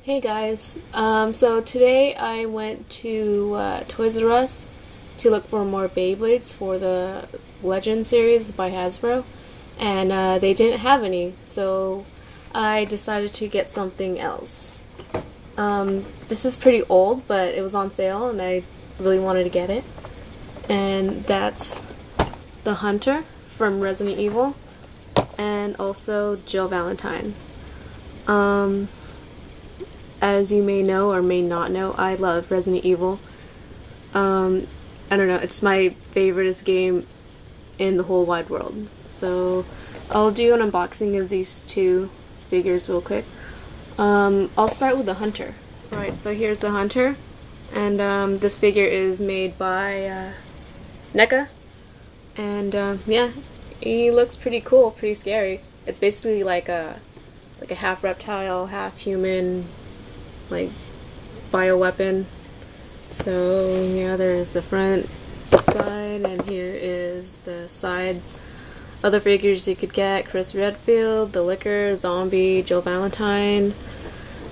Hey guys, so today I went to Toys R Us to look for more Beyblades for the Legend series by Hasbro, and they didn't have any, so I decided to get something else. This is pretty old, but it was on sale and I really wanted to get it, and that's the Hunter from Resident Evil, and also Jill Valentine. As you may know or may not know, I love Resident Evil. I don't know, it's my favoriteest game in the whole wide world. So I'll do an unboxing of these two figures real quick. I'll start with the Hunter. Right, so here's the Hunter, and this figure is made by NECA, and yeah, he looks pretty cool, pretty scary. It's basically like a half reptile, half human, like bioweapon. So yeah, there's the front side, and here is the side. Other figures you could get: Chris Redfield, the Licker, Zombie, Jill Valentine,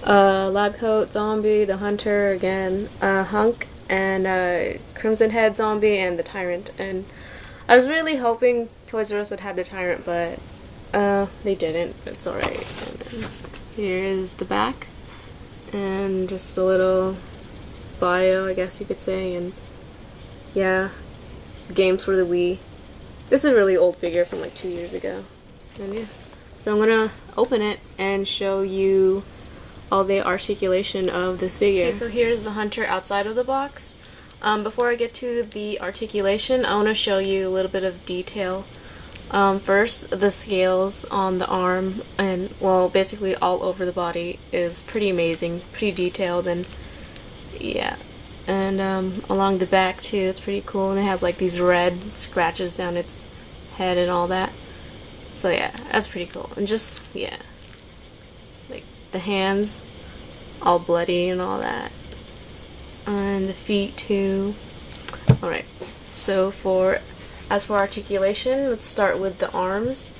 Lab Coat, Zombie, the Hunter again, Hunk, and Crimson Head Zombie, and the Tyrant. And I was really hoping Toys R Us would have the Tyrant, but they didn't. It's alright. And then here is the back, and just a little bio, I guess you could say, and yeah, games for the Wii. This is a really old figure from like 2 years ago, and yeah. So I'm gonna open it and show you all the articulation of this figure. Okay, so here's the Hunter outside of the box. Before I get to the articulation, I want to show you a little bit of detail. First, the scales on the arm and, well, basically all over the body is pretty amazing, pretty detailed, and yeah. And along the back too, it's pretty cool, and it has like these red scratches down its head and all that. So yeah, that's pretty cool. And just, yeah, like the hands all bloody and all that. And the feet too. Alright, so as for articulation, let's start with the arms.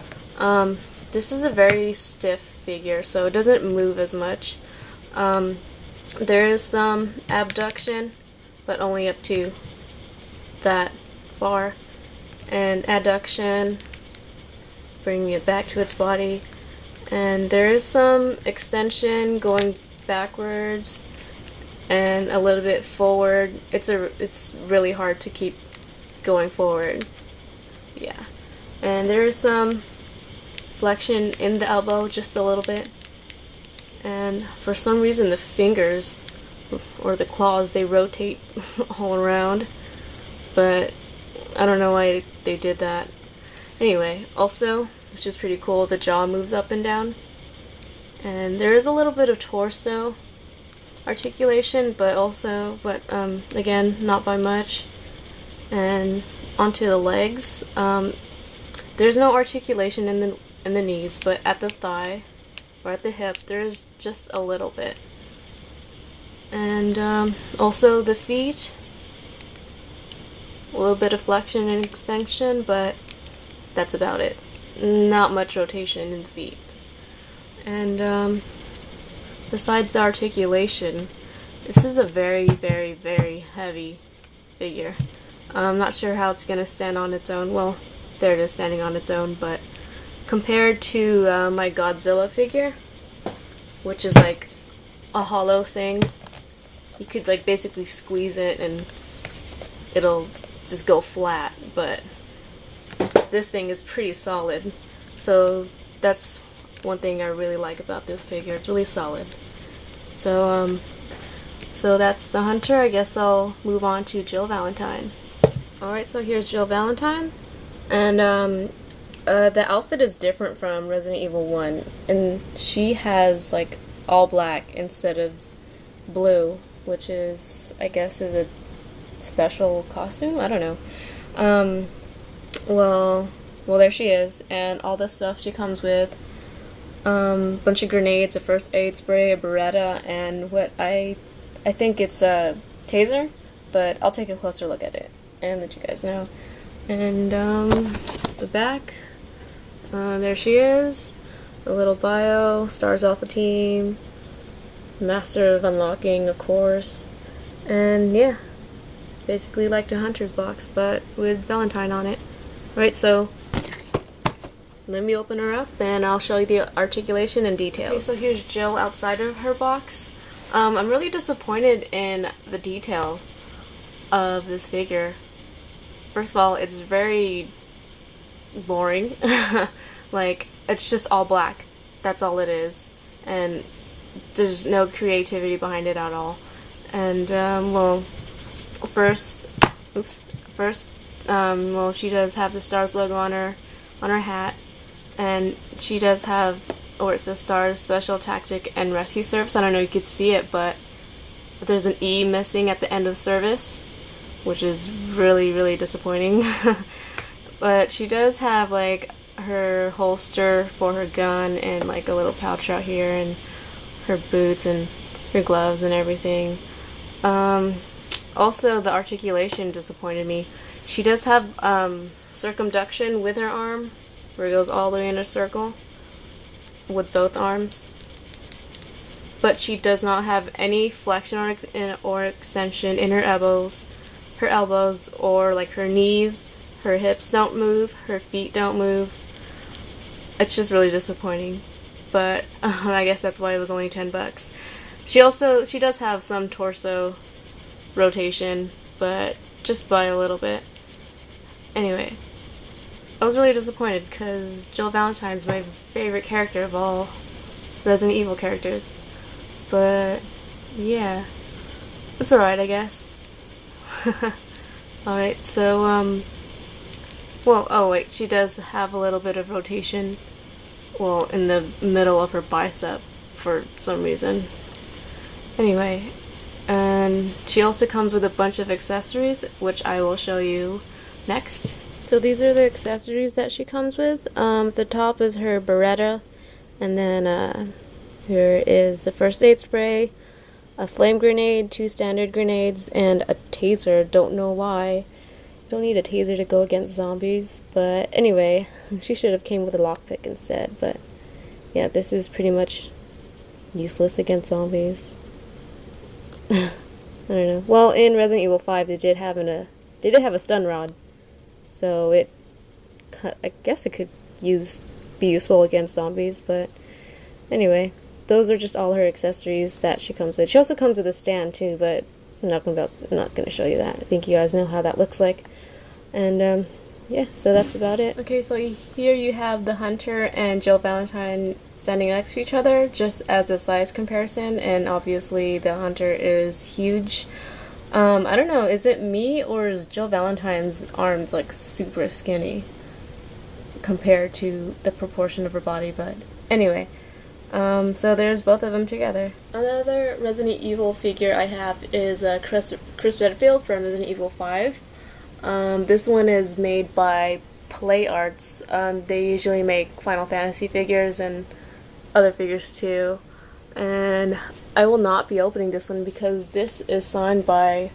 This is a very stiff figure, so it doesn't move as much. There is some abduction, but only up to that far. And adduction, bringing it back to its body. And there is some extension going backwards and a little bit forward. It's really hard to keep going forward. Yeah. And there is some flexion in the elbow, just a little bit. And for some reason the fingers, or the claws, they rotate all around. But I don't know why they did that. Anyway, also, which is pretty cool, the jaw moves up and down. And there is a little bit of torso articulation, but again, not by much. And onto the legs, there's no articulation in the knees, but at the thigh or at the hip there's just a little bit. And also the feet, a little bit of flexion and extension, but that's about it. Not much rotation in the feet. And besides the articulation, this is a very, very, very heavy figure. I'm not sure how it's gonna stand on its own. Well, there it is standing on its own, but compared to my Godzilla figure, which is like a hollow thing, you could like basically squeeze it and it'll just go flat, but this thing is pretty solid. So that's one thing I really like about this figure. It's really solid. So that's the Hunter. I guess I'll move on to Jill Valentine. Alright, so here's Jill Valentine, and the outfit is different from Resident Evil 1, and she has like all black instead of blue, which is, I guess, is a special costume? I don't know. Well, there she is, and all the stuff she comes with, bunch of grenades, a first aid spray, a Beretta, and what I think it's a taser, but I'll take a closer look at it and let you guys know. And the back, there she is, a little bio, Stars Alpha Team, Master of Unlocking, of course. And yeah, basically like a Hunter's box, but with Valentine on it. Right, so let me open her up and I'll show you the articulation and details. Okay, so here's Jill outside of her box. I'm really disappointed in the detail of this figure. First of all, it's very boring. Like, it's just all black. That's all it is. And there's no creativity behind it at all. And, well, well, she does have the STARS logo on her hat. And she does have, or it says STARS Special Tactic and Rescue Service. I don't know if you could see it, but there's an E missing at the end of service, which is really, really disappointing. But she does have, like, her holster for her gun and, like, a little pouch out here, and her boots and her gloves and everything. Also, the articulation disappointed me. She does have circumduction with her arm, where it goes all the way in a circle with both arms. But she does not have any flexion or extension in her elbows, or like her knees. Her hips don't move, her feet don't move. It's just really disappointing. But I guess that's why it was only $10. She does have some torso rotation, but just by a little bit. Anyway, I was really disappointed because Jill Valentine's my favorite character of all Resident Evil characters. But yeah, it's alright, I guess. Alright, so well, oh wait, she does have a little bit of rotation, well, in the middle of her bicep for some reason. Anyway, and she also comes with a bunch of accessories, which I will show you next. So these are the accessories that she comes with. The top is her Beretta, and then here is the first aid spray, a flame grenade, 2 standard grenades, and a taser. Don't know why. You don't need a taser to go against zombies, but anyway, she should have came with a lockpick instead. But yeah, this is pretty much useless against zombies. I don't know. Well, in Resident Evil 5, they did have a stun rod. So I guess it could be useful against zombies, but anyway, those are just all her accessories that she comes with. She also comes with a stand too, but I'm not gonna show you that. I think you guys know how that looks like. And yeah, so that's about it. Okay, so here you have the Hunter and Jill Valentine standing next to each other, just as a size comparison, and obviously the Hunter is huge. I don't know, is it me or is Jill Valentine's arms like super skinny compared to the proportion of her body? But anyway, so there's both of them together. Another Resident Evil figure I have is Chris Redfield from Resident Evil 5. This one is made by Play Arts. They usually make Final Fantasy figures and other figures too. And I will not be opening this one because this is signed by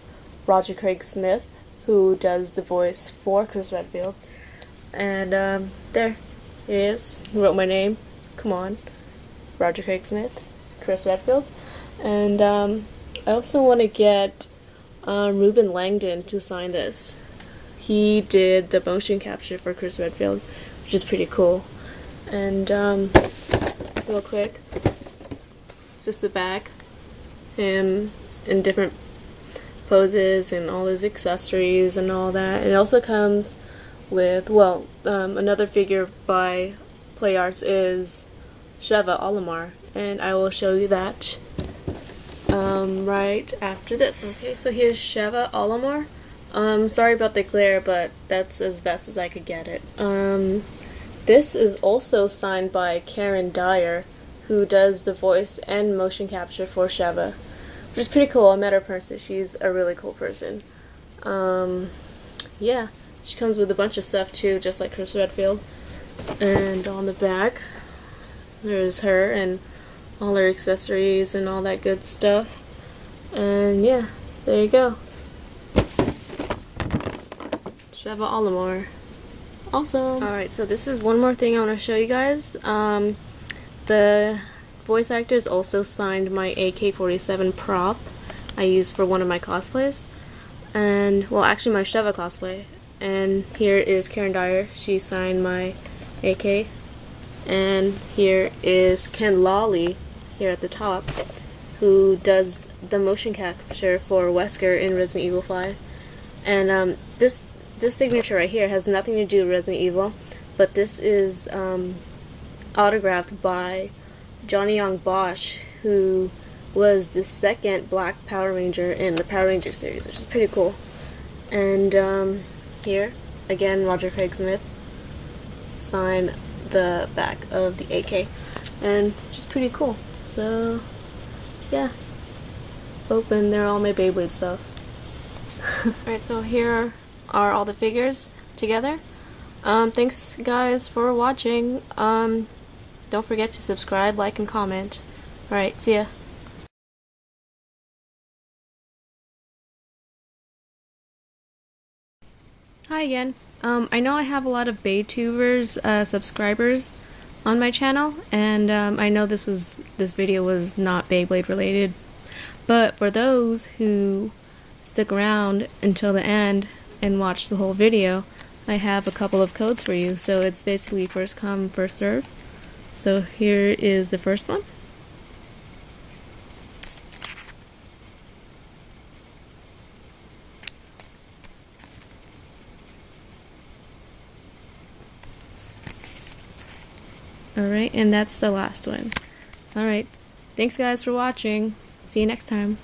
Roger Craig Smith, who does the voice for Chris Redfield. And there he is. He wrote my name. Come on. Roger Craig Smith, Chris Redfield. And I also want to get Ruben Langdon to sign this. He did the motion capture for Chris Redfield, which is pretty cool. And real quick, just the back, him in different poses and all his accessories and all that. It also comes with, well, another figure by Play Arts is Sheva Olimar, and I will show you that right after this. Okay, so here's Sheva Olimar. Sorry about the glare, but that's as best as I could get it. This is also signed by Karen Dyer, who does the voice and motion capture for Sheva, which is pretty cool. I met her in person. She's a really cool person. Yeah, she comes with a bunch of stuff too, just like Chris Redfield. And on the back, there's her and all her accessories and all that good stuff. And yeah, there you go. Sheva Olimar. Awesome. Alright, so this is one more thing I want to show you guys. The voice actors also signed my AK-47 prop I used for one of my cosplays. And, well, actually my Sheva cosplay. And here is Karen Dyer. She signed my AK. And here is Ken Lawley, here at the top, who does the motion capture for Wesker in Resident Evil 5. And this signature right here has nothing to do with Resident Evil, but this is autographed by Johnny Young Bosch, who was the second Black Power Ranger in the Power Ranger series, which is pretty cool. And here, again, Roger Craig Smith signed the back of the AK, and just pretty cool. So yeah, open. They're all my Beyblade stuff. Alright, so here are all the figures together. Thanks guys for watching. Don't forget to subscribe, like, and comment. Alright, see ya. Hi again. I know I have a lot of Baytubers subscribers on my channel, and I know this video was not Beyblade related, but for those who stick around until the end and watch the whole video, I have a couple of codes for you. So it's basically first come, first serve. So here is the first one. Alright, and that's the last one. Alright, thanks guys for watching. See you next time.